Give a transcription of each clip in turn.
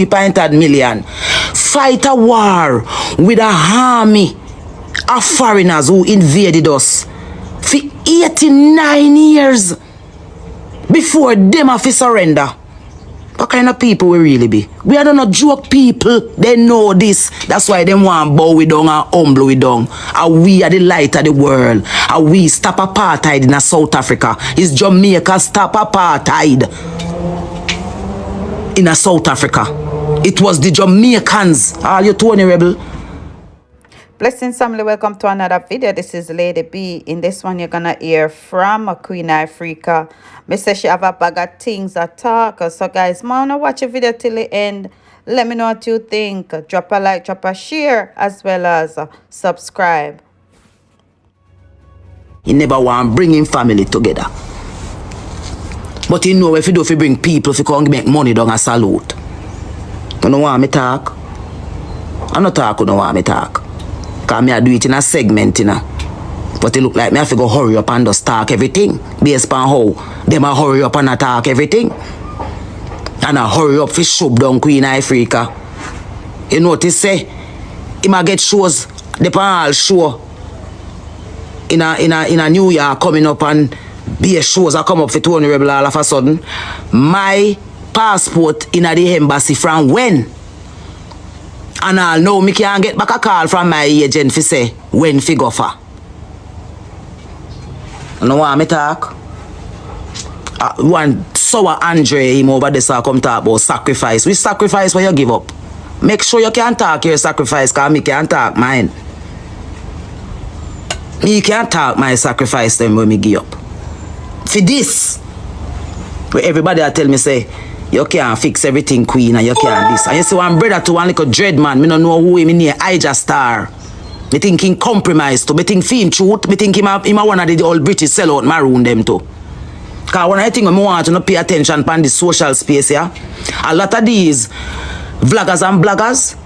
3 million. Fight a war with a army of foreigners who invaded us for 89 years before them have to surrender. What kind of people we really be? We are not joke people. They know this. That's why they want bow we down and humble we down. And we are the light of the world. And we stop apartheid in South Africa. It's Jamaica stop apartheid in South Africa. It was the Jamaicans. Are you Tony Rebel? Blessings, family. Welcome to another video. This is Lady B. In this one, you're gonna hear from Queen Ifrica. Me say she have a bag of things to talk. So guys, wanna watch the video till the end. Let me know what you think. Drop a like, drop a share, as well as subscribe. He never want bringing family together. But you know if you do, if you bring people, if you can't make money, don't a salute. You don't want me talk? I not talk, you don't want me talk. Because me I do it in a segment, you know. But it look like me have to go hurry up and just talk everything. Based on how them a hurry up and talk everything. And I hurry up for shove down Queen Ifrica. You notice say, he might get shows, the all show in a New York coming up and be a shows that come up for Tony Rebel all of a sudden. My passport in the embassy from when? And I'll know me can't get back a call from my agent to say when fi go for. You know what me talk? One sour Andre him over there so come talk about sacrifice. Which sacrifice will you give up? Make sure you can talk your sacrifice because me can't talk mine. Me can't talk my sacrifice them when me give up. For this, where everybody will tell me say, you can't fix everything, Queen, and you can't this. And you see one brother to one little dread man, me don't know who him in here, I just star. Me think him compromised to, me think him truth, me think him a one of the old British sellout Maroon them too. Because one of the things I want to not pay attention upon the social space here, a lot of these vloggers and bloggers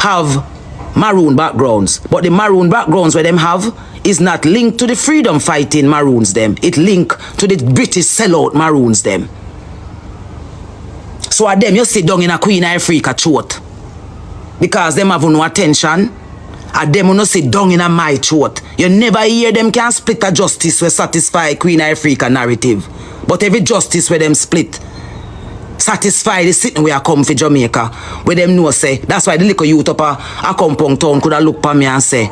have Maroon backgrounds. But the Maroon backgrounds where them have is not linked to the freedom fighting Maroons them. It linked to the British sellout Maroons them. So at them you sit down in a Queen Ifrica throat. Because them have no attention. At them you no sit down in a my throat. You never hear them can split a justice where satisfy Queen Ifrica narrative. But every justice where them split satisfy the sitting where I come for Jamaica. Where them know say. That's why the little youth up a compound town could have looked at me and say,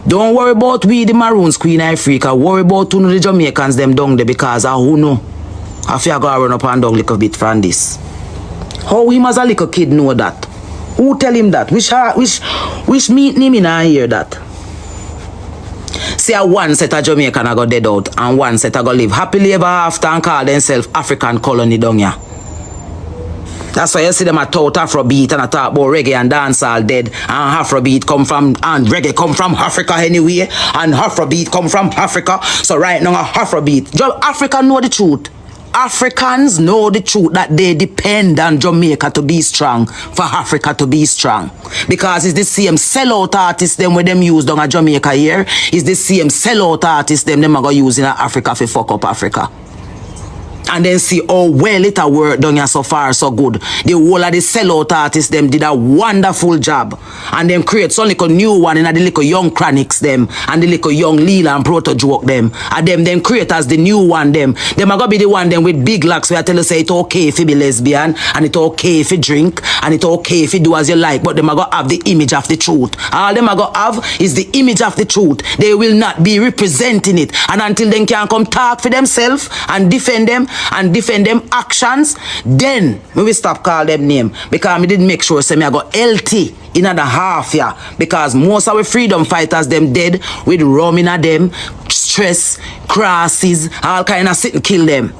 don't worry about we the Maroons, Queen Ifrica. Worry about who know the Jamaicans them down there because I who know. I feel I go run up and down a little bit from this. How him as a little kid know that? Who tell him that? Which meet him in and hear that? See a one set of Jamaican I got dead out and one set I go live happily ever after and call themselves African colony down here. That's why you see them a tout Afrobeat and a talk about reggae and dancehall dead. And Afrobeat come from, and reggae come from Africa anyway. And Afrobeat come from Africa. So right now Afrobeat. Africa know the truth. Africans know the truth that they depend on Jamaica to be strong, for Africa to be strong. Because it's the same sellout artists them when them use down at Jamaica here. It's the same sellout artists them are going to use in Africa for fuck up Africa. And then see how well it a work done here so far so good. The whole of the sellout artists them did a wonderful job. And them create some little new one in the little young chronics them and the little young Leela and Proto Joke them. And them create as the new one them. Them are gonna be the one them with big locks where I tell you say it's okay if you be lesbian and it's okay if you drink and it's okay if you do as you like, but them are gonna have the image of the truth. All them are gonna have is the image of the truth. They will not be representing it. And until they can come talk for themselves and defend them actions, then we will stop call them name. Because me didn't make sure say me I got healthy in the half year. Because most of our freedom fighters them dead with rum in them, stress, crosses, all kind of sit and kill them.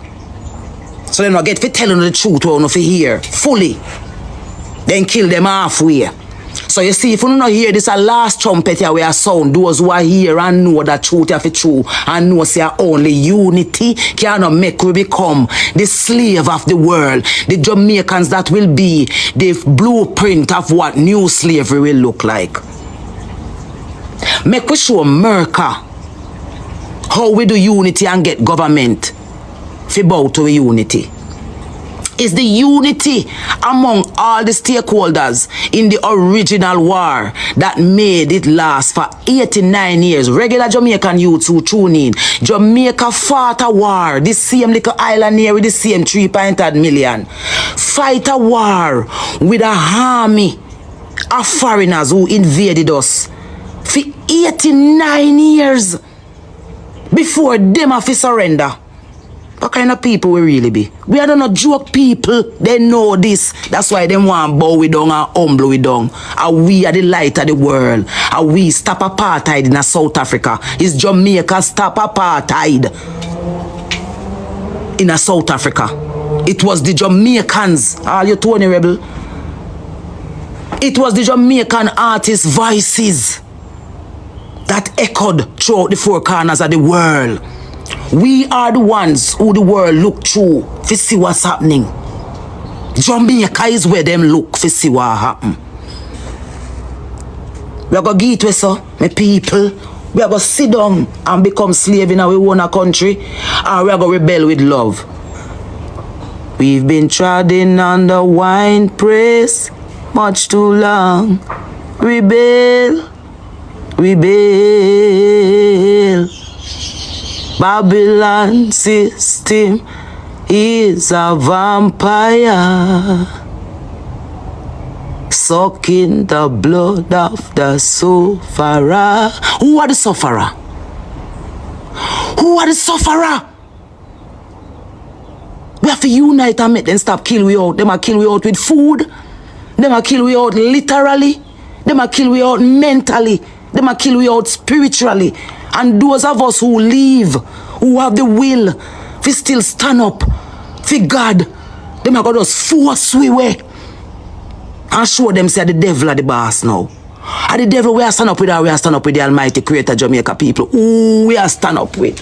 So they not get for telling the truth or not for hear fully. Then kill them halfway. So you see, if you don't hear this a last trumpet here where sound, those who are here and know that truth is true and know say only unity cannot make we become the slave of the world, the Jamaicans that will be the blueprint of what new slavery will look like. Make we show America how we do unity and get government fi bow to unity. is the unity among all the stakeholders in the original war that made it last for 89 years. Regular Jamaican youths who tune in. Jamaica fought a war. The same little island here with the same 3.8 million. Fight a war with a army of foreigners who invaded us for 89 years before them have to surrender. What kind of people we really be? We are not joke people. They know this. That's why they want bow we down and humble we down. And we are the light of the world. And we stop apartheid in South Africa. It's Jamaica stop apartheid in South Africa. It was the Jamaicans. All you Tony Rebel. It was the Jamaican artists' voices that echoed throughout the four corners of the world. We are the ones who the world look through to see what's happening. Jamaica is where them look to see what happen. We are going to get to so, my people. We are going to sit down and become slave in our own country. Or we are going to rebel with love. We've been trodden on the wine press much too long. Rebel, rebel. Babylon system is a vampire, sucking the blood of the sufferer. Who are the sufferer? Who are the sufferer? We have to unite and make them stop kill we out. Them a kill we out with food. Them a kill we out literally. Them a kill we out mentally. Them a kill we out spiritually. And those of us who live, who have the will, we still stand up for God. Them are going to just force we way and show them say the devil are the boss now. And the devil we are stand up with, we are stand up with the Almighty Creator Jamaica people. Who we are stand up with.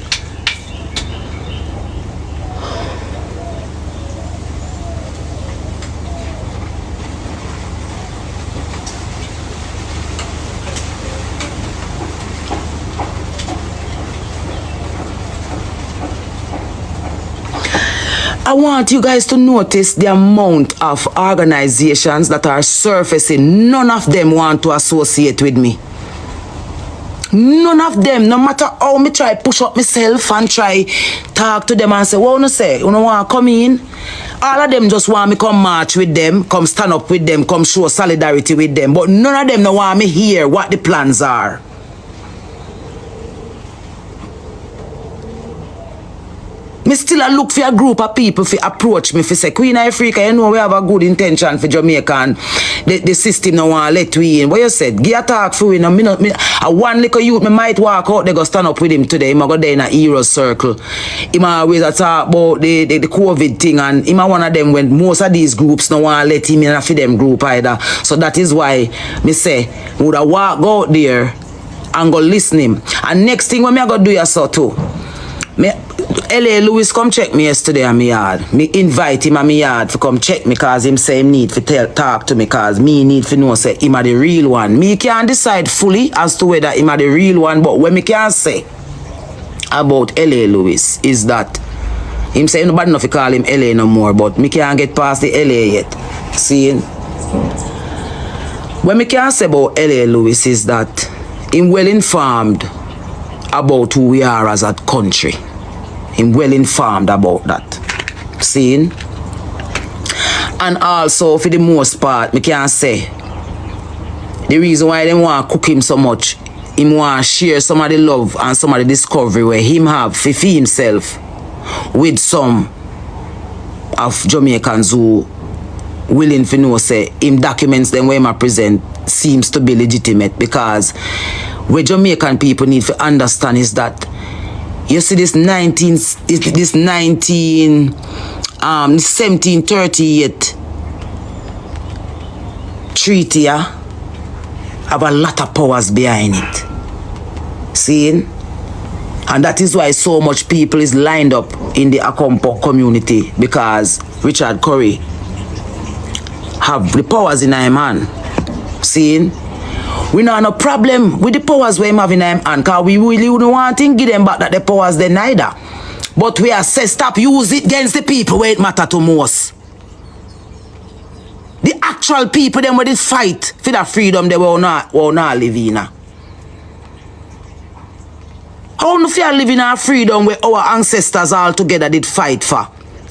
I want you guys to notice the amount of organizations that are surfacing. None of them want to associate with me. None of them, no matter how me try push up myself and try talk to them and say, what you say? You don't want to come in? All of them just want me come march with them, come stand up with them, come show solidarity with them. But none of them don't want me hear what the plans are. Me still a look for a group of people to approach me for say, Queen Ifrica, you know we have a good intention for Jamaica and the system no want to let we in. What you said? Give a talk for we. No, a one little youth, me might walk out, they go stand up with him today. He go there in a hero circle. He always a talk about the COVID thing and him one of them when most of these groups no want to let him in for them group either. So that is why me say, we would have walk out there and go listen him. And next thing when me go do you so too. Me L.A. Lewis come check me yesterday at my yard. Me invite him at my yard to come check me because him say him need to talk to me because me need to know say him are the real one. Me can't decide fully as to whether him are the real one, but what me can say about L.A. Lewis is that him say nobody enough to call him L.A. no more, but me can't get past the L.A. yet. See? What me can say about L.A. Lewis is that him well informed about who we are as a country. I'm well informed about that. See? And also, for the most part, me can say, the reason why they want to cook him so much, him want to share some of the love and some of the discovery where him have for himself with some of Jamaicans who willing to know, say, him documents them where him present seems to be legitimate because what Jamaican people need to understand is that you see this 1738 treaty have a lot of powers behind it. See? And that is why so much people is lined up in the Akompo community because Richard Curry have the powers in him hand. See? We don't have no problem with the powers we have in him hand because we really don't want to give them back that the powers they neither. But we are say stop use it against the people where it matter to most. actual people them where did fight for that freedom they will not live in. How no fear living in freedom where our ancestors all together did fight for?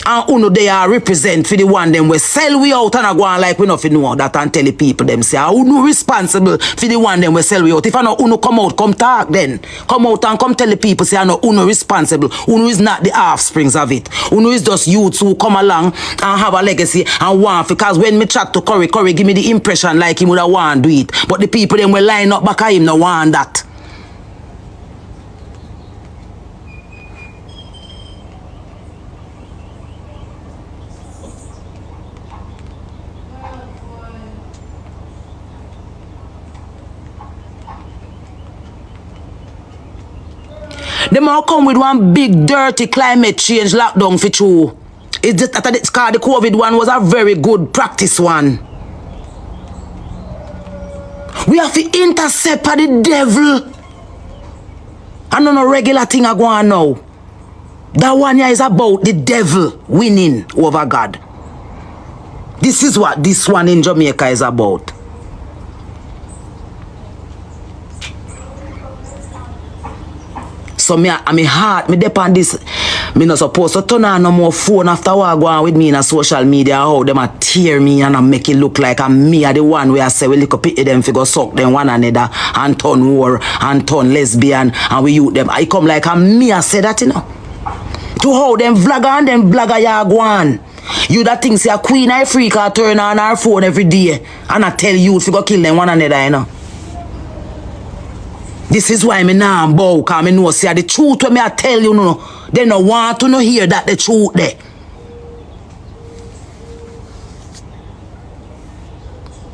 And uno they are represent for the one them we sell we out and go on like we nothing know that and tell the people them say uno responsible for the one them we sell we out. If I know uno come out, come talk then. Come out and come tell the people say I know uno responsible. Uno is not the offsprings of it. Uno is just youths who come along and have a legacy and want, because when me chat to Curry give me the impression like he would have want to do it. But the people them will line up back at him no want that. Them all come with one big dirty climate change lockdown for true. It's just that it's called the COVID one was a very good practice one. We have to intercept the devil. I don't know regular thing I go on now. That one here is about the devil winning over God. This is what this one in Jamaica is about. So me heart, me depend this. Me not supposed to turn on no more phone after what go on with me in a social media. How them a tear me and a make it look like I'm me are the one where I say we look pity them figure suck them one another and turn war and turn lesbian and we youth them. I come like I'm me I say that you know. To how them vlogger and them blogger ya go on. You that think say a Queen Ifrica turn on her phone every day and I tell you to go kill them one another you know. This is why me now bow, cause me know say the truth when me I tell you no, they no want to no hear that the truth there.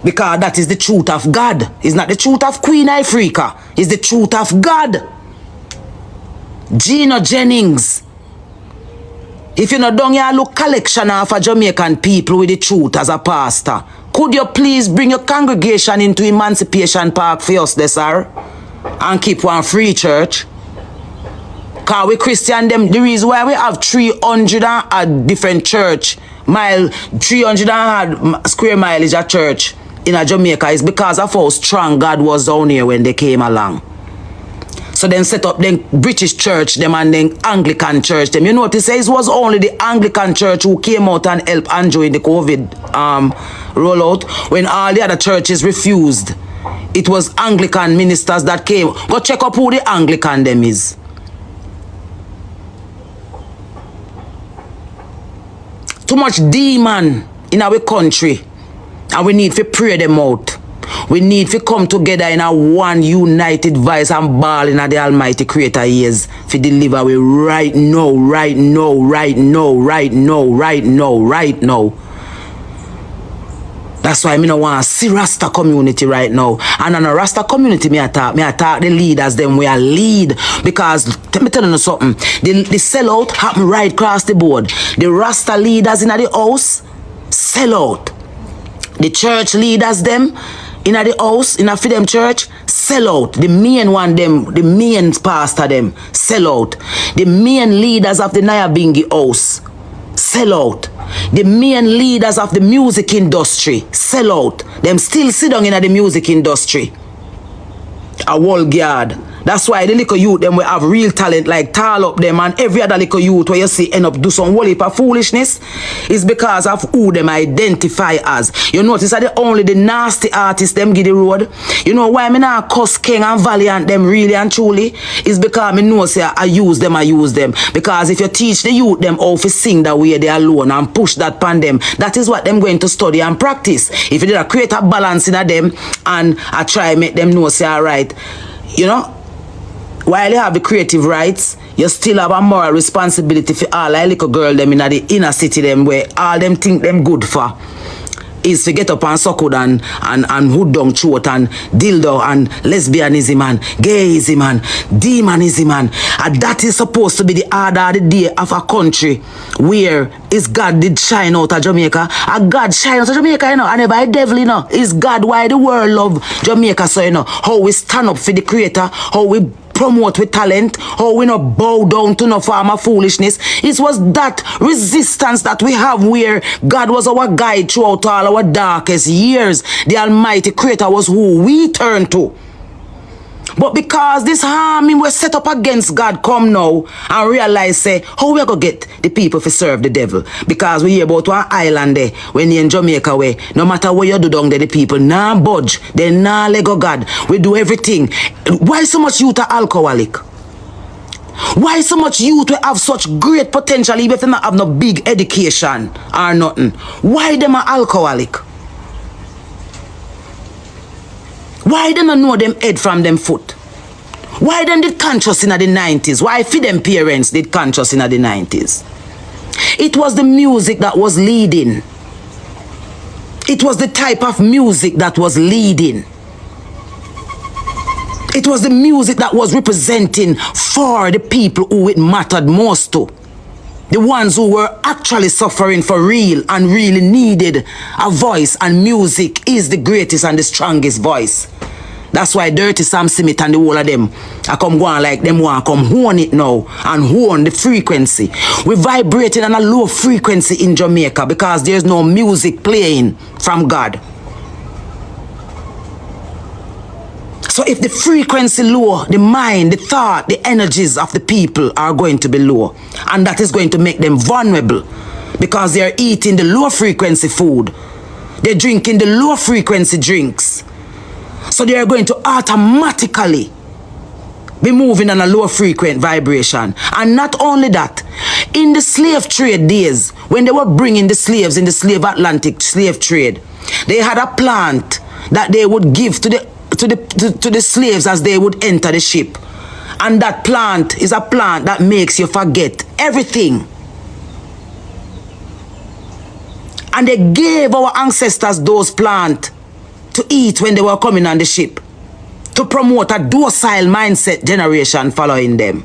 Because that is the truth of God. It's not the truth of Queen Ifrica. It's the truth of God. Gino Jennings. If you not done your look collection of a Jamaican people with the truth as a pastor, could you please bring your congregation into Emancipation Park for us there, sir? And keep one free church. Cause we Christian them, the reason why we have 300 and a different church mile, 300 and square mileage a church in a Jamaica is because of how strong God was down here when they came along. So then set up them British church them and then Anglican church them. You notice it was only the Anglican church who came out and helped Andrew in the COVID rollout when all the other churches refused. It was Anglican ministers that came. Go check up who the Anglican them is. Too much demon in our country. And we need to pray them out. We need to come together in a one united voice and ball in the Almighty Creator ears to deliver we right now, right now, right now, right now, right now, right now. That's why I don't want to see Rasta community right now. And in a Rasta community, me attack the leaders, them we are lead. Because, let me tell you something, the sellout happen right across the board. The Rasta leaders in the house, sell out. The church leaders, them, in the house, in a freedom church, sell out. The main one, them, the main pastor, them, sell out. The main leaders of the Nyabingi house, sell out. The main leaders of the music industry sell out. Them still sit down in the music industry. A wall guard. That's why the little youth them will have real talent like tall up them and every other little youth where you see end up do some whole heap of foolishness is because of who them identify as. You notice that only the nasty artists them give the road. You know why me not cuss King and Valiant them really and truly is because me know say I use them. Because if you teach the youth them how to sing that way they alone and push that pan them, that is what them going to study and practice. If you did create a balance in them and I try make them know say alright, you know. While you have the creative rights, you still have a moral responsibility for all the little girl them in the inner city them where all them think them good for is to get up and suckle and hood down throat and dildo and lesbianism and gayism and demonism and that is supposed to be the order of the day of a country where is God did shine out of Jamaica. A God shine out of Jamaica, you know, and by devil, you know, is God why the world love Jamaica, so you know, how we stand up for the creator, how we promote with talent, how we not bow down to no form of foolishness. It was that resistance that we have where God was our guide throughout all our darkest years. The Almighty Creator was who we turn to. But because this harming was set up against God come now and realize say how we gonna get the people to serve the devil. Because we hear about one island there when you in Jamaica where no matter what you do down there the people nah budge, they nah let go God. We do everything. Why so much youth are alcoholic? Why so much youth we have such great potential even if they not have no big education or nothing? Why them are alcoholic? Why them not know them head from them foot? Why them did conscious in the 90s? Why for them parents did conscious in the 90s? It was the music that was leading. It was the type of music that was leading. It was the music that was representing for the people who it mattered most to. The ones who were actually suffering for real and really needed a voice, and music is the greatest and the strongest voice. That's why Dirty Sam Smith and the whole of them I come go on like them want come hone it now and hone the frequency. We vibrating on a low frequency in Jamaica because there's no music playing from God. So if the frequency low, the mind, the thought, the energies of the people are going to be low. And that is going to make them vulnerable because they are eating the low frequency food. They're drinking the low frequency drinks. So they are going to automatically be moving on a low frequent vibration. And not only that, in the slave trade days, when they were bringing the slaves in the slave Atlantic slave trade, they had a plant that they would give to the slaves as they would enter the ship. And that plant is a plant that makes you forget everything. And they gave our ancestors those plants to eat when they were coming on the ship, to promote a docile mindset generation following them.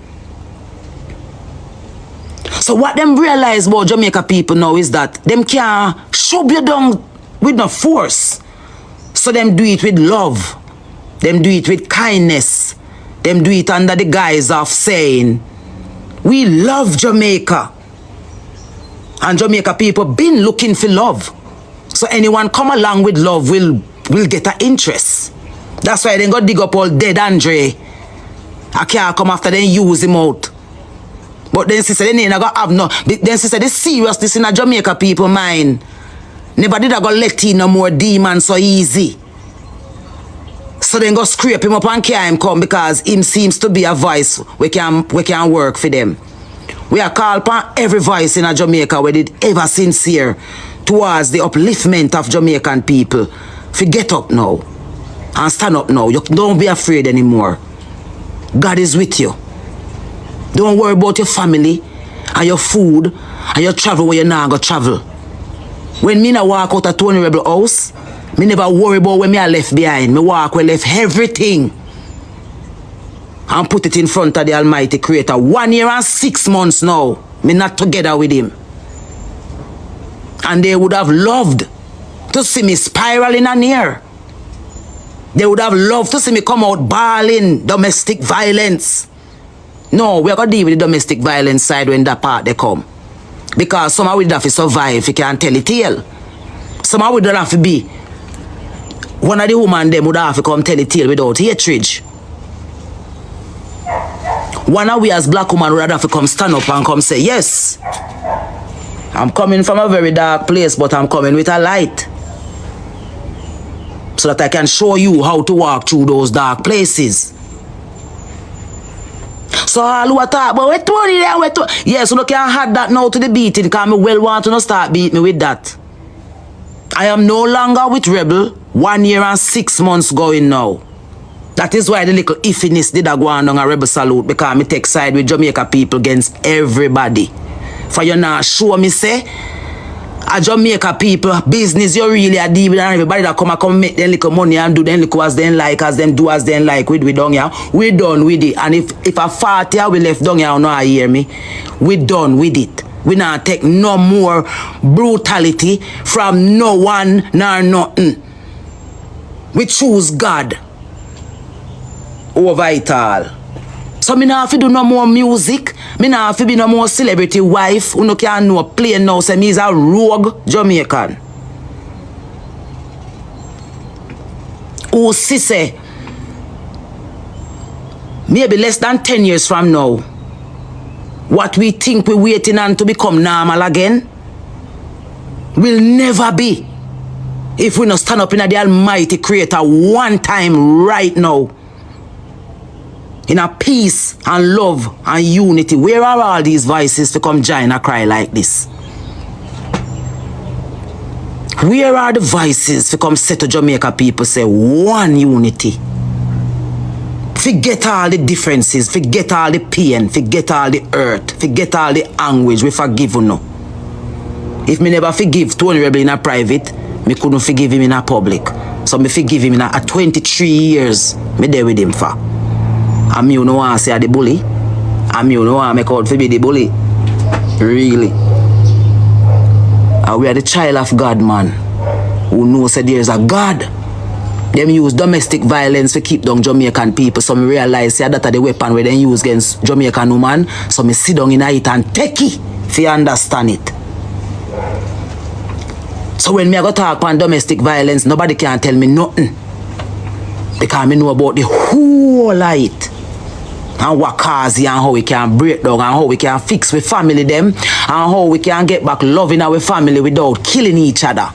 So what them realize about Jamaica people now is that them can't shove you down with no force. So them do it with love. Them do it with kindness. Them do it under the guise of saying, we love Jamaica. And Jamaica people been looking for love. So anyone come along with love will get an interest. That's why they go dig up all dead Andre. I can't come after them use him out. But then sister, they ain't gonna have no. Then sister, the seriousness in a Jamaica people mind. Never did I go let in no more demons so easy. So then go scrape him up and carry him come because him seems to be a voice we can work for them. We are called upon every voice in a Jamaica where it ever sincere towards the upliftment of Jamaican people. Get up now and stand up now. You don't be afraid anymore. God is with you. Don't worry about your family and your food and your travel where you're not going to travel. When me na walk out of Tony Rebel house, me never worry about when me I left behind. Me walk, we left everything and put it in front of the Almighty Creator. 1 year and 6 months now, me not together with Him. And they would have loved to see me spiraling on here. They would have loved to see me come out bawling domestic violence. No, we're going to deal with the domestic violence side when that part they come. Because somehow we have to survive if you can't tell it tale. Somehow we don't have to be. One of the women them would have to come tell it tale without hatred. One of we as black women would have to come stand up and come say, yes, I'm coming from a very dark place, but I'm coming with a light. So that I can show you how to walk through those dark places. So all who talk about we Tony there, we Tony. Yes, you can't have that now to the beating, because I well want to not start beat me with that. I am no longer with Rebel. 1 year and 6 months going now. That is why the little iffiness did I go on a Rebel salute, because I take side with Jamaica people against everybody. For you now show me say a Jamaica people business you really are deal with, and everybody that come make them little money and do them little as them like, as them do as them like with we down here. We done with it. And if a 40 we left down here, now I hear me. We done with it. We not take no more brutality from no one nor nothing. We choose God over it all. So me not have to do no more music. Me not have to be no more celebrity wife. Who no can know play now say me is a rogue Jamaican. Who see say maybe less than 10 years from now, what we think we're waiting on to become normal again will never be if we not stand up in the Almighty Creator one time right now. In a peace and love and unity. Where are all these voices to come join a cry like this? Where are the voices to come say to Jamaica people say one unity? Forget all the differences, forget all the pain, forget all the hurt, forget all the anguish. We forgive you now. If me never forgive Tony Rebel in a private, me couldn't forgive him in a public. So me forgive him in a 23 years. Me there with him for. And me you know want to say the bully. And me you know want to make out to be the bully. Really. And we are the child of God, man. Who knows that there is a God. Them use domestic violence to keep down Jamaican people. So me realize that the weapon where they use against Jamaican woman. So me sit down in it and take it if you understand it. So when me I go talk about domestic violence, nobody can tell me nothing. Because me know about the whole light. And what cause it and how we can break down and how we can fix with family them and how we can get back loving our family without killing each other.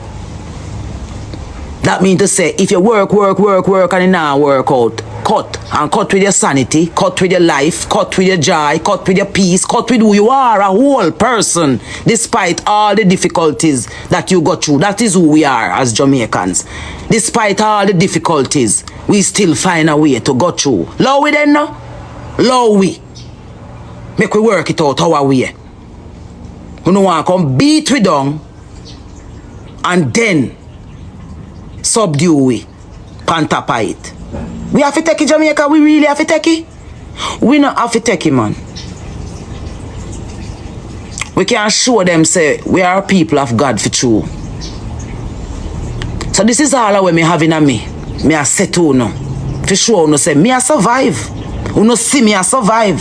That means to say, if you work and it not work out, cut. And cut with your sanity, cut with your life, cut with your joy, cut with your peace, cut with who you are, a whole person, despite all the difficulties that you go through. That is who we are as Jamaicans. Despite all the difficulties, we still find a way to go through. Love we then now? Love we. Make we work it out our way. We don't want to come beat we down and then subdue we on top of it. We have to take it, Jamaica. We really have to take it. We not have to take it, man. We can show them say we are people of God for true. So this is all that me having on me. Me a say to no. For sure, no say me a survive. You no see me a survive.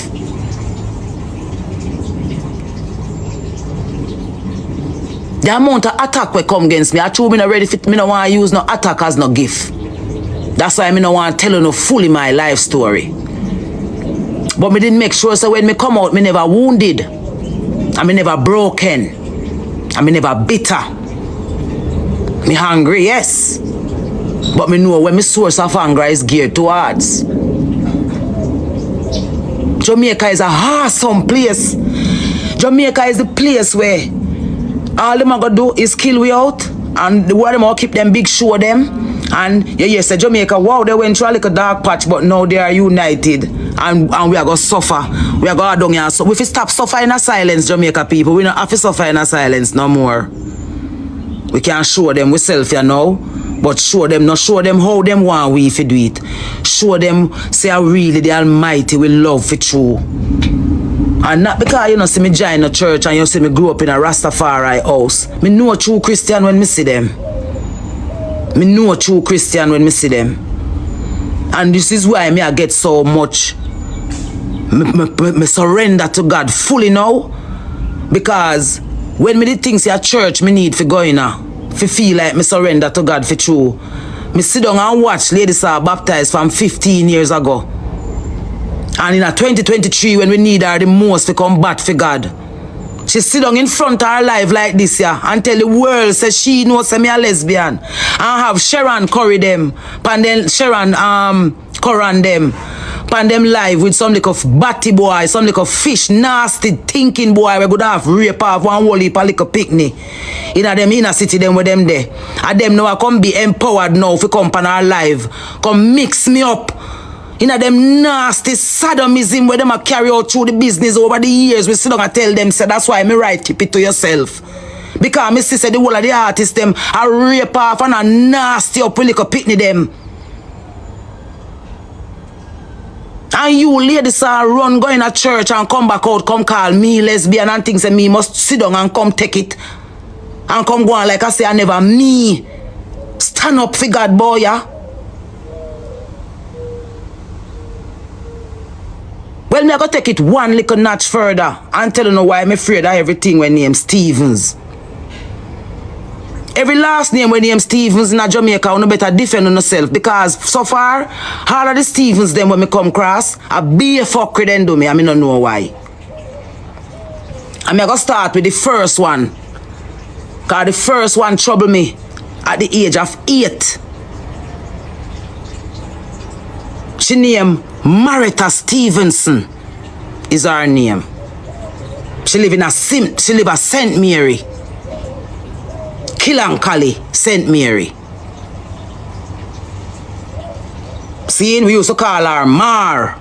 The amount of attack will come against me. I true me not ready for me no want to use no attack as no gift. That's why me no want to tell you no fully my life story. But me didn't make sure so when me come out, me never wounded. And me never broken. And me never bitter. Me hungry, yes. But me know when my source of anger is geared towards. Jamaica is a awesome place. Jamaica is the place where all them are gonna do is kill we out. And the world them all keep them big show them. And yeah, say Jamaica, wow, they went through a little dark patch, but now they are united. And we are gonna suffer. We are gonna down here. So if we stop suffering in silence, Jamaica people, we don't have to suffer in silence no more. We can show them ourselves, you know. But show them how them want we to do it. Show them, say really the Almighty will love for true. And not because you know see me join a church and you see me grow up in a Rastafari house. Me know a true Christian when me see them. Me know a true Christian when me see them. And this is why me I get so much. Me surrender to God fully now. Because when me did things at church, me need for going now. For feel like me surrender to God for true. Me sit down and watch ladies are baptized from 15 years ago. And in a 2023 when we need her the most to come back for God. She sit down in front of her life like this, yeah, and tell the world, say she knows me a lesbian. And have Sharon curry them, and then Sharon Koran them, and them live with some little batty boy, some little fish, nasty thinking boy, we could have rape off one whole heap of little picnic. In a them inner city them with them there. And them now I come be empowered now for come on our live. Come mix me up. In a them nasty sadomism where them a carry out through the business over the years. We sit down and tell them, say that's why me right keep it to yourself. Because me say the whole of the artists them a rape off and a nasty up with little picnic them. And you ladies are run going to church and come back out, come call me lesbian and things and me must sit down and come take it. And come go on like I say I never me. Stand up for God, boy, yeah. Well, me I go take it one little notch further and tell you why I'm afraid of everything when named Stevens. Every last name when named Stevens in Jamaica, you better defend on yourself because so far, all of the Stevens them when me come across, I be a fucker then do me, I don't know why. I'm going to start with the first one. Because the first one troubled me at the age of 8. She named Marita Stevenson is her name. She live in at St. Mary. Killancally, St. Mary. See, we used to call her Mar.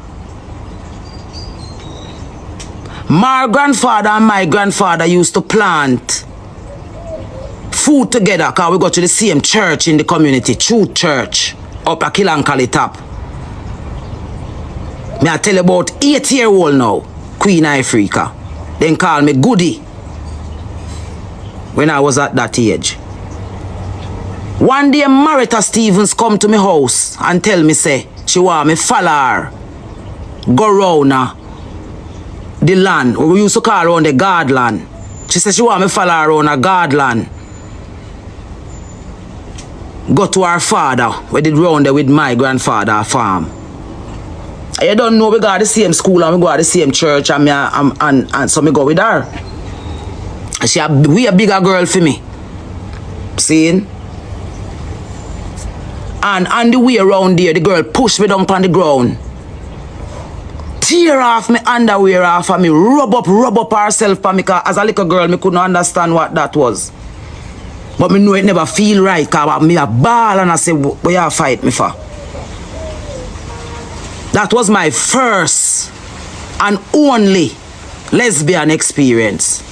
My grandfather and my grandfather used to plant food together because we go to the same church in the community, Truth Church, up at Killancally top. Me I tell you about 8-year-old now, Queen Ifrica. Then call me Goody when I was at that age. One day Marita Stevens come to my house and tell me say she want me follow her. Go round the land, we used to call around the guard land. She said she want me follow her around a guard land. Go to her father, we did round there with my grandfather farm. You don't know we go to the same school and we go to the same church and so me go with her. She a bigger girl for me. Seeing? And on the way around there, the girl pushed me down on the ground. Tear off my underwear off of me, rub up herself for me, because as a little girl, me couldn't understand what that was. But me know it never feel right, because me a ball and I say, what you fight me for? That was my first and only lesbian experience.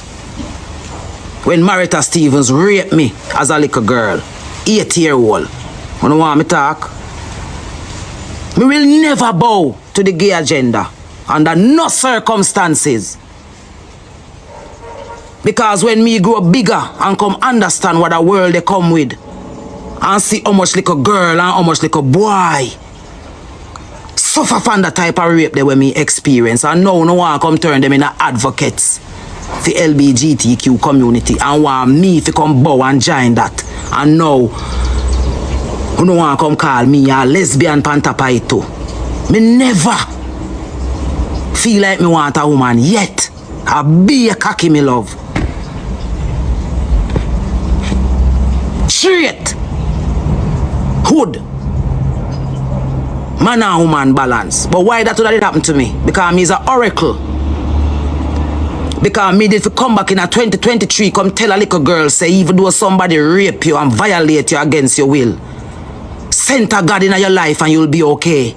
When Marita Stevens raped me as a little girl, 8-year-old. You know want me talk? Me will never bow to the gay agenda under no circumstances. Because when me grow bigger and come understand what the world they come with, and see how much little girl and how much little boy suffer from the type of rape they when me experience, and now no one come turn them into advocates for LGBTQ community and want me to come bow and join that. And now you no want come call me a lesbian pantapai too. Me never feel like me want a woman yet. I be a cocky me love. Straight. Hood. Man and woman balance. But why that would have happened to me? Because me is an oracle. Because me did come back in a 2023, come tell a little girl, say even though somebody rape you and violate you against your will, center God in your life and you'll be okay.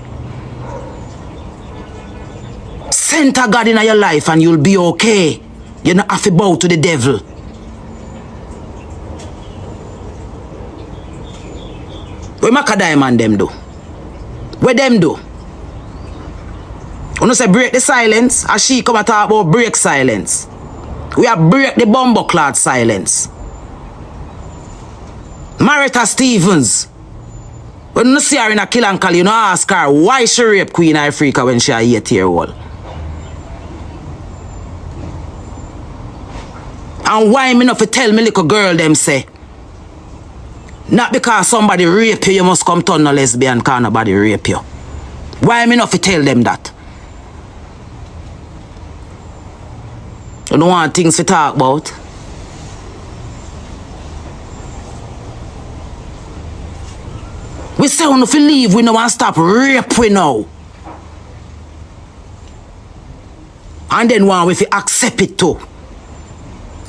Center God in your life and you'll be okay. You don't have to bow to the devil. What Macka Diamond them do? What them do? You know say break the silence, as she come and talk about break silence. We have break the bumbleclad silence. Marita Stevens, when you see her in a Killancally, you know ask her why she rape Queen Ifrica when she a 8-year-old. And why me not to tell me little girl them say, not because somebody rape you, you must come turn a lesbian because nobody rape you. Why me not to tell them that? You don't want things to talk about. We say we don't leave, we don't want to stop rape we now. And then one we fi accept it too.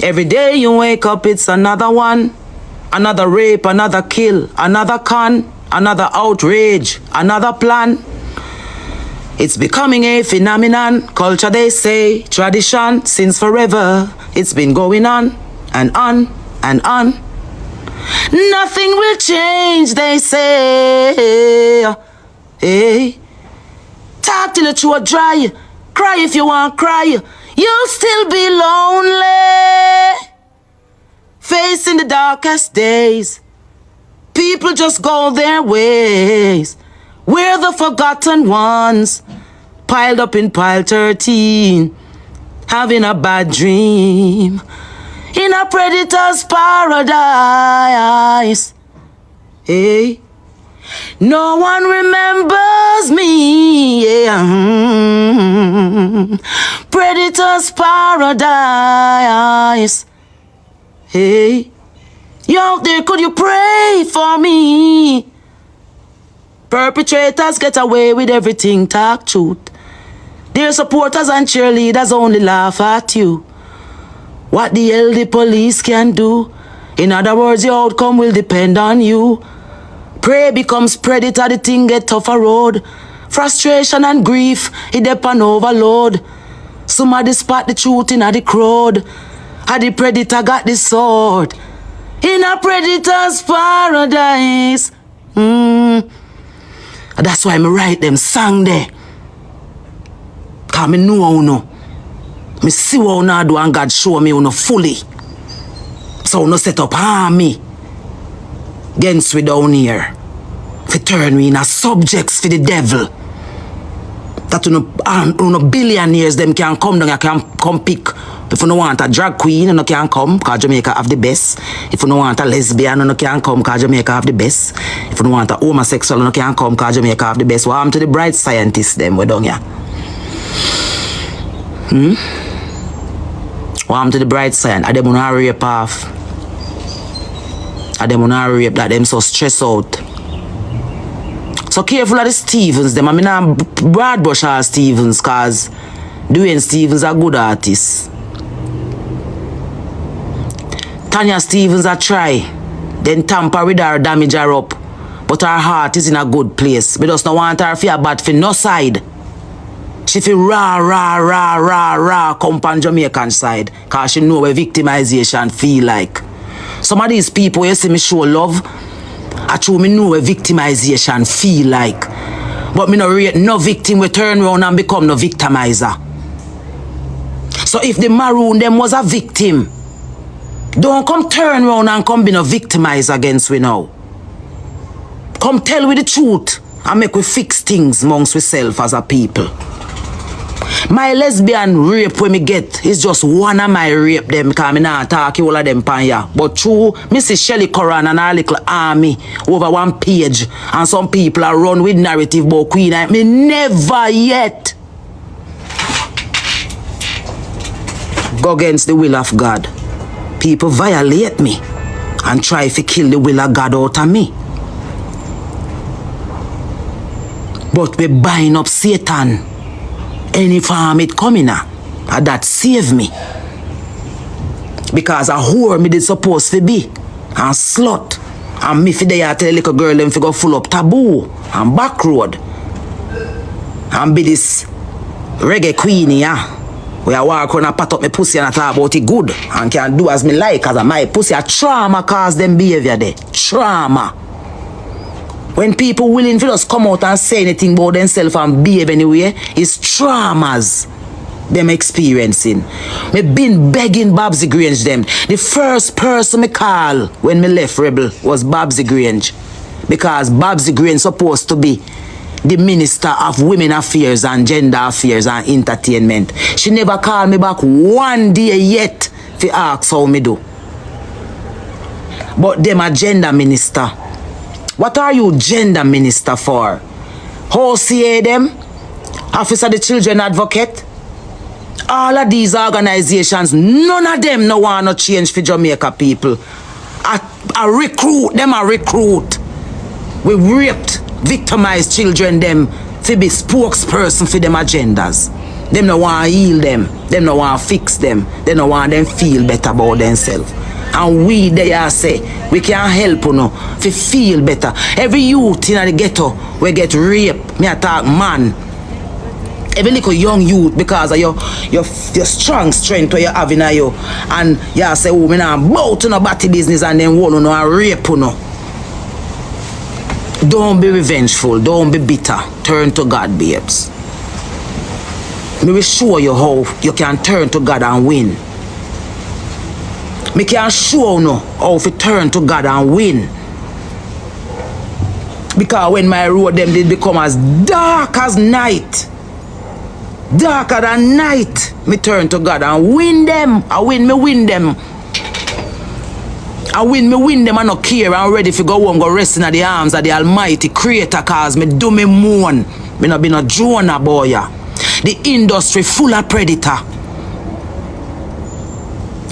Every day you wake up, it's another one. Another rape, another kill, another con, another outrage, another plan. It's becoming a phenomenon. Culture, they say, tradition, since forever. It's been going on and on and on. Nothing will change, they say. Hey. Talk till the throat dry. Cry if you want cry. You'll still be lonely. Facing the darkest days. People just go their ways. We're the forgotten ones. piled up in pile 13, having a bad dream. In a predator's paradise. Hey, no one remembers me. Yeah. Predator's paradise. Hey, you out there, could you pray for me? Perpetrators get away with everything, talk truth. Their supporters and cheerleaders only laugh at you. What the hell the police can do? In other words, your outcome will depend on you. Prey becomes predator, the thing get tougher road. Frustration and grief, it depend overload. Somebody spot the truth in the crowd. And the predator got the sword. In a predator's paradise. That's why I write them song there. Cause me know how no. Me see what I do and God show me how fully. So no set up army against we down here. For turn me in a subjects for the devil. That billionaires them can come down and can come pick. If you don't want a drag queen, you can come because Jamaica have the best. If you don't want a lesbian, you can come because Jamaica have the best. If you don't want a homosexual, you can come because Jamaica have the best. What happened to the bright scientists them we down here? What happened to the bright science? Are them on a rape off? Are them on a rape that them so stressed out? So careful of the Stevens them. I mean I'm broad brush all Stevens cause Dwayne Stevens a good artist. Tanya Stevens a try. Then tamper with her, damage her up. But her heart is in a good place. We just don't want her feel bad for no side. She feel rah come on Jamaican side. Cause she know where victimization feel like. Some of these people you see me show love. I true me know where victimization feel like. But me no rate no victim we turn around and become no victimizer. So if the Maroon them was a victim, don't come turn around and come be no victimizer against we now. Come tell we the truth and make we fix things amongst ourselves as a people. My lesbian rape when me get is just one of my rape them because me not talk all of them pan ya. But true, Mrs. Shelley Curran and her little army over one page and some people are run with narrative about Queen. Me never yet go against the will of God. People violate me and try to kill the will of God out of me. But we bind up Satan. Any farm it coming at, and that save me. Because a whore me did supposed to be. And slut. And me fi there tell the little girl them fi go full up taboo. And back road. And be this reggae queenie, yeah. Where I walk around and pat up my pussy and I talk about it good. And can do as me like, cause my pussy a trauma cause them behavior there. Trauma. When people willing to just come out and say anything about themselves and behave anyway, it's traumas them experiencing. Me been begging Babsy Grange them. The first person me call when me left Rebel was Babsy Grange. Because Babsy Grange supposed to be the Minister of Women Affairs and Gender Affairs and Entertainment. She never called me back one day yet to ask how me do. But them a gender minister. What are you gender minister for? How CA them? Office of the Children Advocate? All of these organizations, none of them no want to change for Jamaica people. A recruit, them a recruit. We raped, victimized children them to be spokesperson for them agendas. Them no want to heal them. Them no want to fix them. They no want them feel better about themselves. And we there say, we can help you know, to feel better. Every youth in the ghetto will get raped. Me attack man. Every little young youth because of your strong strength where you have in you. And you say, oh, me not about to no batty business and then want to know and rape you know. Don't be revengeful. Don't be bitter. Turn to God, babes. Me will show you how you can turn to God and win. Me can show you how to turn to God and win. Because when my road them did become as dark as night, Darker than night, me turn to God and win them. I win them. I win them and no care and ready to go home, go rest in the arms of the Almighty Creator, cause me do me moan. Me not be no Jonah boy. The industry full of predator.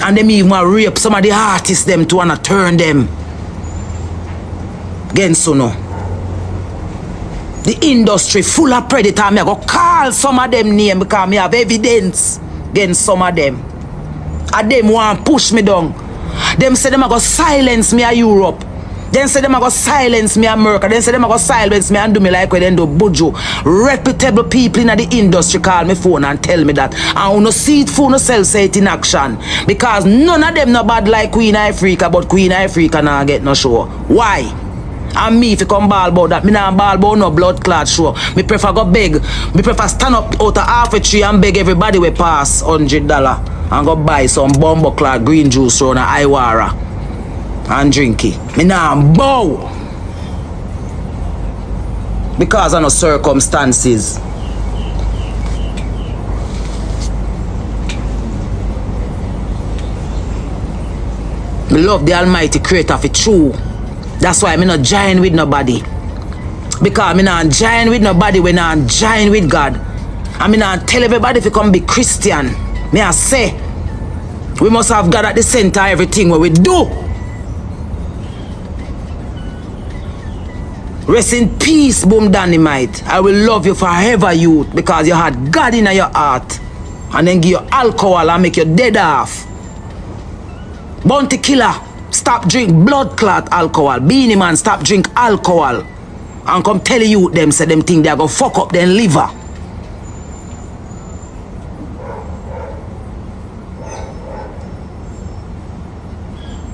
And them even rape some of the artists them to wanna turn them. Again so no. The industry full of predator. Me go call some of them name because me have evidence against some of them. And them want push me down. Them say them a go silence me a Europe. Then say them a go silence me America. Then say them a go silence me and do me like when they do Buju. Reputable people in the industry call me phone and tell me that. And you no see it for no sell say it in action. Because none of them no bad like Queen Ifrica, but Queen Ifrica nah get no show. Why? And me if you come ball about that, me nah ball about no blood clot show. Me prefer go beg. Me prefer stand up out of half a tree and beg everybody we pass $100 and go buy some bumbo clot green juice on a Iwara and drink it. Me nah bow because of no circumstances. Me love the Almighty Creator for true. That's why me not join with nobody. Because me not join with nobody when I join with God. And me not tell everybody if you come be Christian. Me I say, we must have God at the center of everything what we do. Rest in peace, Boom Dynamite. I will love you forever, youth, because you had God in your heart. And then give you alcohol and make you dead off. Bounty Killer, stop drink blood clot alcohol. Beanie Man, stop drink alcohol. And come tell you them, say them think they are gonna fuck up their liver.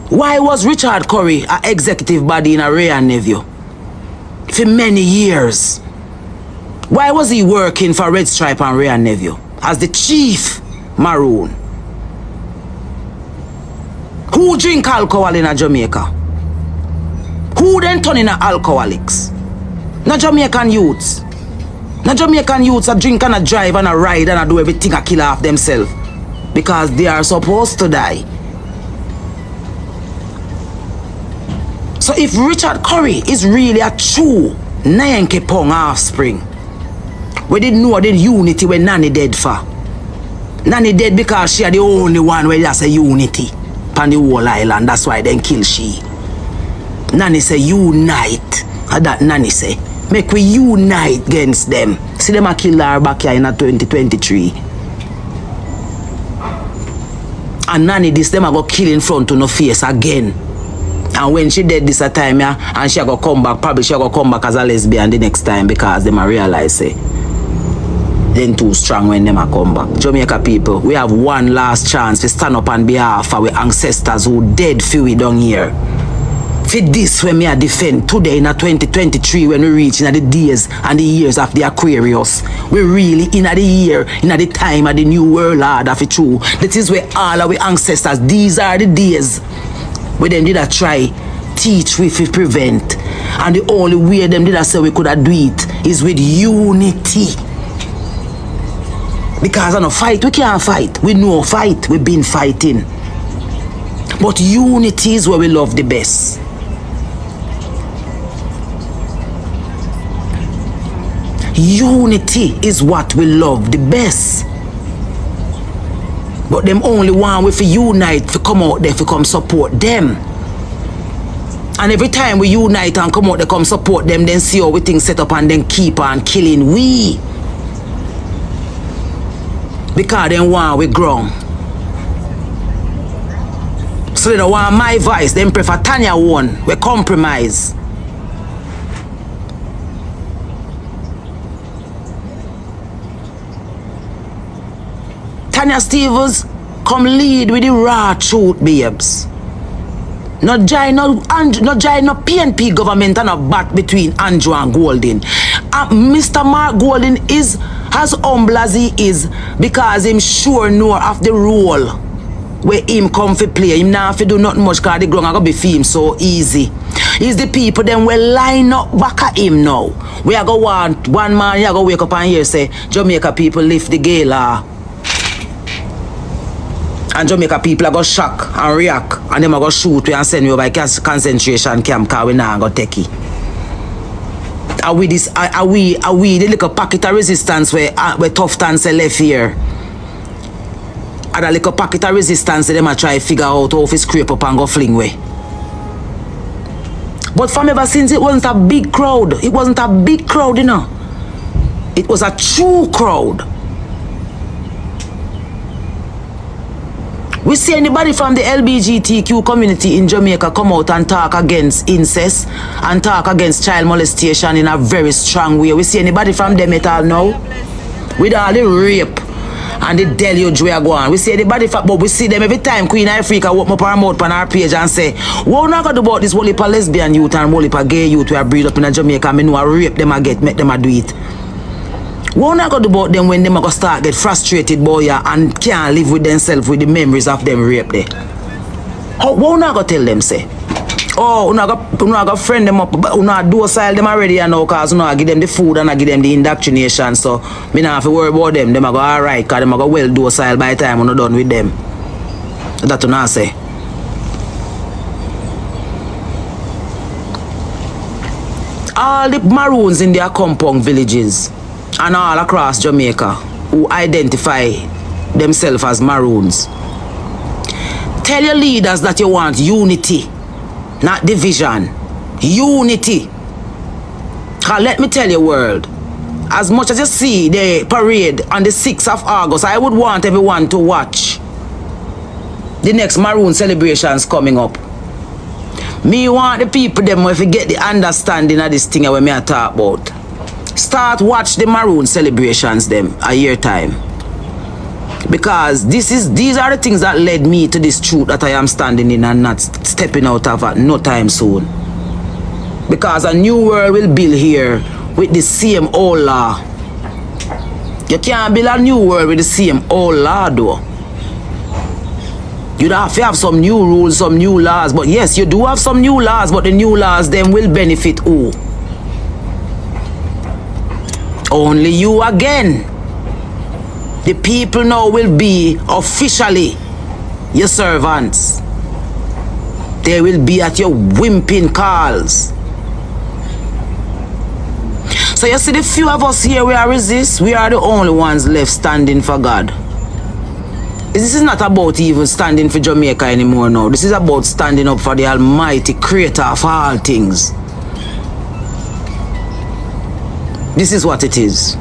Why was Richard Curry an executive body in a Ray and Nephew? For many years. Why was he working for Red Stripe and Ray and Nephew? As the chief Maroon. Who drink alcohol in a Jamaica? Who then turn in a alcoholics? No Jamaican youths. No Jamaican youths a drink and a drive and a ride and a do everything a kill off themselves. Because they are supposed to die. So if Richard Curry is really a true Nyanke Pong offspring, we didn't know the unity when Nanny dead for. Nanny dead because she are the only one where there's a unity on the whole island. That's why they kill she. Nanny say unite. And that Nanny say, make we unite against them. See them a kill her back here in a 2023. And Nanny this them a go kill in front of no face again. And when she dead this a time, yeah, and she go come back, probably she go come back as a lesbian the next time because them a realize say them too strong when them a come back. Jamaica people, we have one last chance to stand up on behalf of our ancestors who dead for we down here. For this when me a defend today in a 2023 when we reach in the days and the years of the Aquarius. We really in the year, in the time of the new world order for true. That is where all our ancestors, these are the days where them did a try teach we fi prevent. And the only way them did a say we could do it is with unity. Because on a fight, we can't fight. We know fight, we've been fighting. But unity is where we love the best. Unity is what we love the best. But them only want we for unite, to come out there, to come support them. And every time we unite and come out there, come support them, then see how we things set up and then keep on killing we. Because they want we grow. So they don't want my voice, they prefer Tanya one, we compromise. Tanya Stevens, come lead with the raw truth, babes. Not join no PNP government and a bat between Andrew and Golden. Mr. Mark Golden is as humble as he is because him sure know of the role where him come fi play. Him now fi do nothing much cause the ground a go be for him so easy. Is the people them will line up back at him now. We are go want one man here go wake up and hear say Jamaica people lift the gay law. And Jamaica people are go shock and react and them are go shoot we and send you by concentration camp cause we now go take it. Are we the little packet of resistance where tough tan say left here? And a little packet of resistance them a try figure out how to scrape up and go fling way. But from ever since it wasn't a big crowd. It wasn't a big crowd, you know. It was a true crowd. We see anybody from the LGBTQ community in Jamaica come out and talk against incest and talk against child molestation in a very strong way. We see anybody from them at all now? With all the rape and the deluge we are going. We see anybody from, but we see them every time Queen Ifrica open up her mouth on our page and say, what not gonna do about this whole heap of lesbian youth and whole heap of gay youth we are breed up in Jamaica and me know I rape them and make them a do it. What not gonna do about them when them gonna start get frustrated boy and can't live with themselves with the memories of them rape there? What not gonna tell them say? Oh, you not gonna friend them up, but you not docile them already you know, cause you not give them the food and I give them the indoctrination. So me not have to worry about them. Them a go alright, cause them a go well docile by the time when you done with them. That you not say. All the Maroons in their compound villages and all across Jamaica who identify themselves as Maroons. Tell your leaders that you want unity, not division. Unity. Cause let me tell you world, as much as you see the parade on the 6th of August, I would want everyone to watch the next Maroon celebrations coming up. Me want the people them if you get the understanding of this thing when me I talk about. Start watch the Maroon celebrations them a year time. Because these are the things that led me to this truth that I am standing in and not stepping out of at no time soon. Because a new world will build here with the same old law. You can't build a new world with the same old law though. You have to have some new rules, some new laws. But yes, you do have some new laws, but the new laws them will benefit who? Only you again. The people now will be officially your servants. They will be at your whimpering calls. So you see the few of us here we are resist, we are the only ones left standing for God. This is not about even standing for Jamaica anymore now. This is about standing up for the Almighty Creator of all things. This is what it is.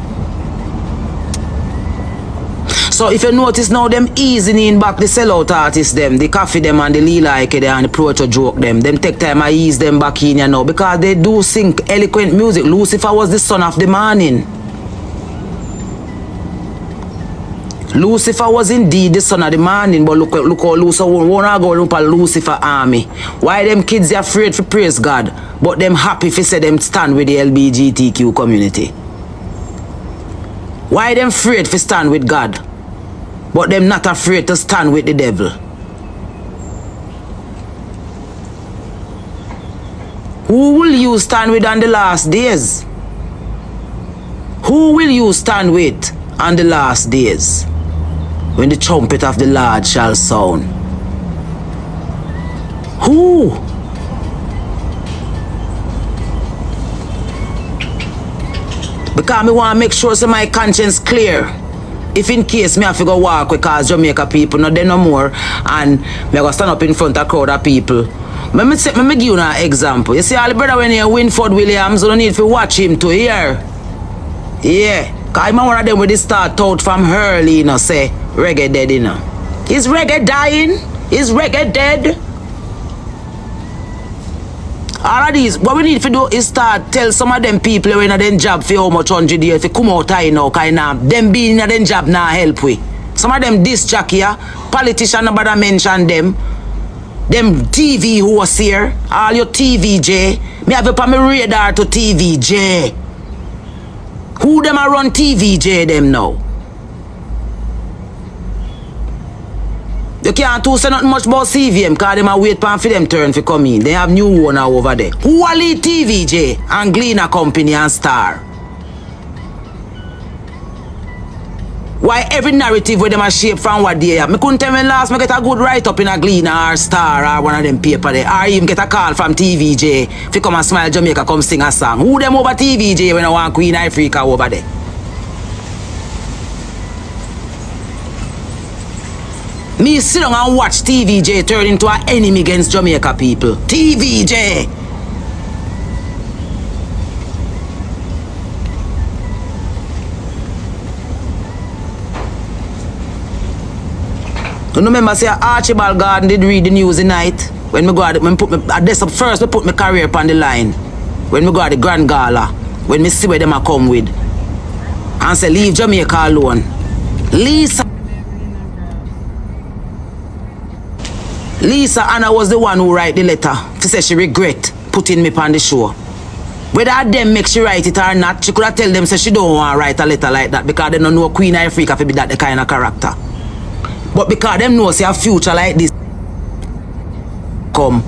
So if you notice now them easing in back the sellout artists them, the coffee them and the Lila Ike there and the Proto joke them take time I ease them back in you know because they do sing eloquent music. Lucifer was the son of the morning. Lucifer was indeed the son of the morning, but look how Lucifer won't go up a Lucifer army. Why them kids are afraid to praise God, but them happy if say them stand with the LGBTQ community? Why them afraid to stand with God, but them not afraid to stand with the devil? Who will you stand with on the last days? Who will you stand with on the last days? When the trumpet of the Lord shall sound. Who? Because I want to make sure so my conscience clear. If in case me have to go walk because Jamaica people not there no more and me go stand up in front of a crowd of people. Let me give you an example. You see all the brother when you Winford Williams, you don't need to watch him to hear. Yeah. Because I'm one of them with the start out from early, you know, say, reggae dead, you know. Is reggae dying? Is reggae dead? All of these, what we need to do is start tell some of them people who in them job for how much 100 years to come out high now, kind of, them being in them job now help we. Some of them disc jockey, politician nobody mention them. Them TV hosts here, all your TVJ. Me have up on my radar to TVJ. Who them a run TVJ them now? You can't say nothing much about CVM because them a wait for them turn to come in. They have new owner over there. Who are lead TVJ and Gleaner Company and Star? Why every narrative where them a shape from what they have? Me couldn't tell me last me get a good write-up in a Gleaner or Star or one of them paper there. Or even get a call from TVJ if you come and Smile Jamaica come sing a song. Who them over TVJ when I want Queen Ifrica over there? Me sit down and watch TVJ turn into an enemy against Jamaica people. TVJ! You remember say Archibald Garden did read the news tonight? When me go at me put me at this up first, me put my career upon the line. When me go at the Grand Gala, when me see where them a come with. And say leave Jamaica alone. Lisa Anna was the one who write the letter. She said she regret putting me on the show. Whether them make she write it or not, she could have tell them say she don't want to write a letter like that because they don't know Queen Ifrica to be that the kind of character. But because them know say a future like this come.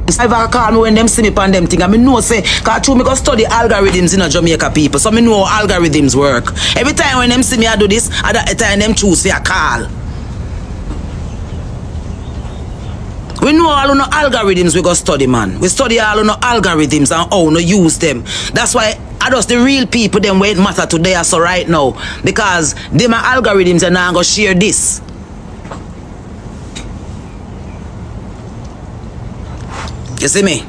If I call me when them see me on them thing, I know say, because true me go study algorithms in a Jamaica people, so me know how algorithms work. Every time when them see me I do this, at that time them choose for a call. We know all of no algorithms we go study, man. We study all of no algorithms and how no use them. That's why I just the real people them where it matter today so right now. Because them are algorithms and now go share this. You see me?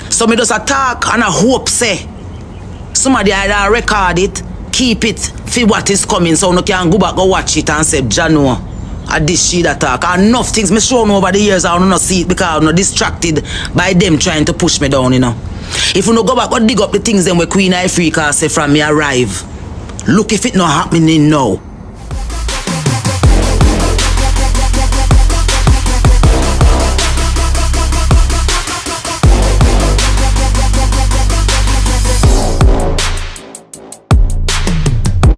So me just attack and I hope say somebody either record it, keep it, feel what is coming so no can go back go watch it and say Jano. At this shit attack. Enough things me shown over the years I don't know see it because I'm not distracted by them trying to push me down, you know. If you no go back go dig up the things them where Queen Ifrica say from me arrive. Look if it not happening now.